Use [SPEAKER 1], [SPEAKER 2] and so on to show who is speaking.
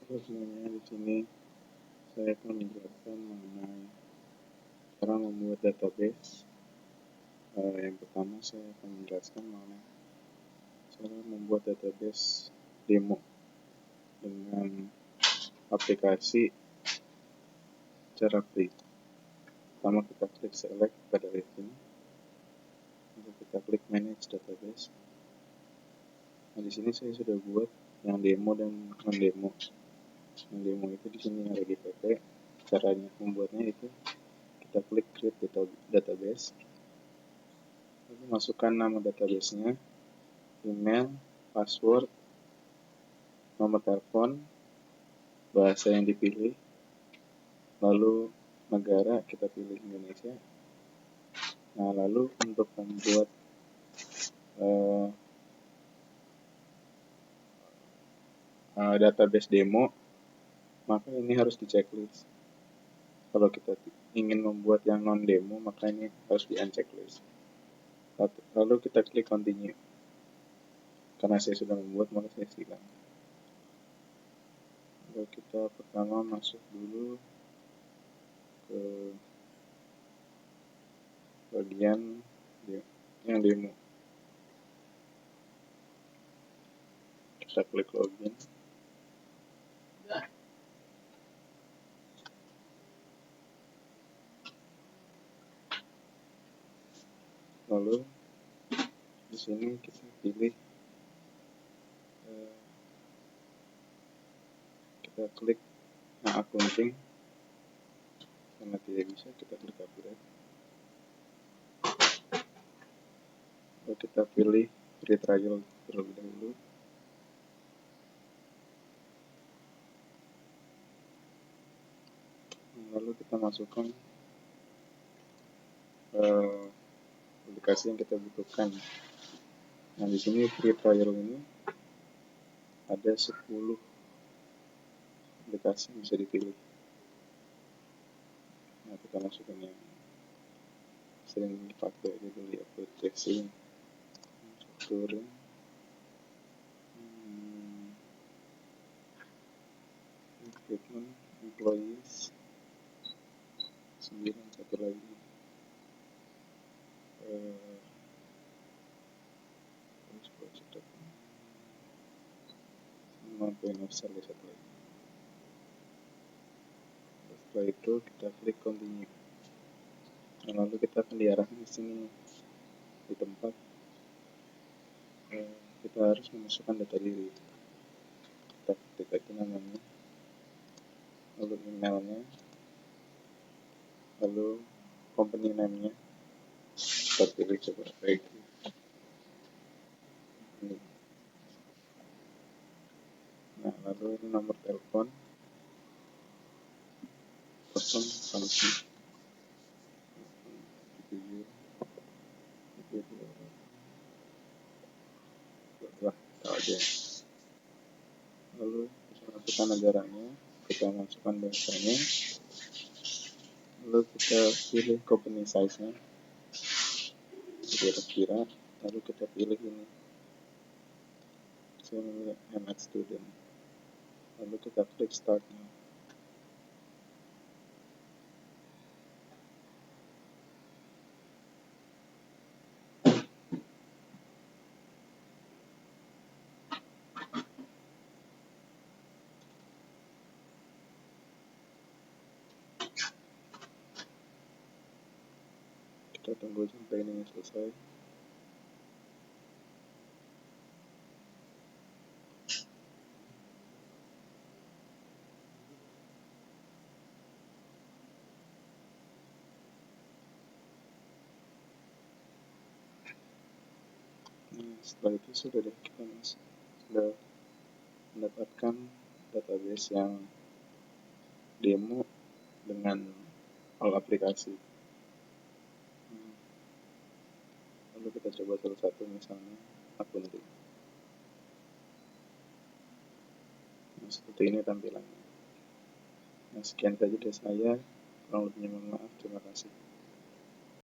[SPEAKER 1] Halo semuanya, di sini saya akan menjelaskan mengenai cara membuat database. Yang pertama saya akan menjelaskan mengenai cara membuat database demo dengan aplikasi cara klik. Pertama kita klik select pada region, lalu kita klik manage database. Nah, di sini saya sudah buat yang demo dan non demo. Yang demo itu di sini ada di PP. Caranya membuatnya itu kita klik create database, lalu masukkan nama databasenya, email, password, nomor telepon, bahasa yang dipilih, lalu negara kita pilih Indonesia. Nah, lalu untuk membuat database demo, maka ini harus di checklist. Kalau kita ingin membuat yang non demo, maka ini harus di unchecklist. Lalu kita klik continue. Karena saya sudah membuat, maka saya silang. Lalu kita pertama masuk dulu ke bagian yang demo. Kita klik login. Lalu di sini kita pilih, kita klik yang accounting. Karena tidak bisa, kita klik upgrade. Lalu kita pilih free trial terlebih dahulu. Lalu kita masukkan aplikasi yang kita butuhkan. Nah, di sini free trial ini ada 10 aplikasi yang bisa dipilih. Nah, kita masukkan yang sering dipakai di dulu, upload tracing, factoring, recruitment, employees, 9, satu lagi point of sale, satu lagi. Setelah itu kita klik continue. Lalu kita akan diarahkan di sini di tempat kita harus memasukkan data diri. Kita ketik aja namanya, lalu emailnya, lalu company name-nya kita pilih coba Berikut. Nah, lalu ini nomor telepon 017 aja. Lalu kita masukkan negaranya, kita masukkan bahasanya, lalu kita pilih company size-nya kira-kira, lalu kita pilih ini, saya memilih MX student, lalu kita klik start now. Kita tunggu sampai ini selesai. Nah, setelah itu sudah deh, kita sudah mendapatkan database yang demo dengan all aplikasi. Lalu kita coba salah satu, misalnya accounting. Nah, seperti ini tampilannya. Nah, sekian saja dari saya. Kurang lebihnya mohon maaf. Terima kasih.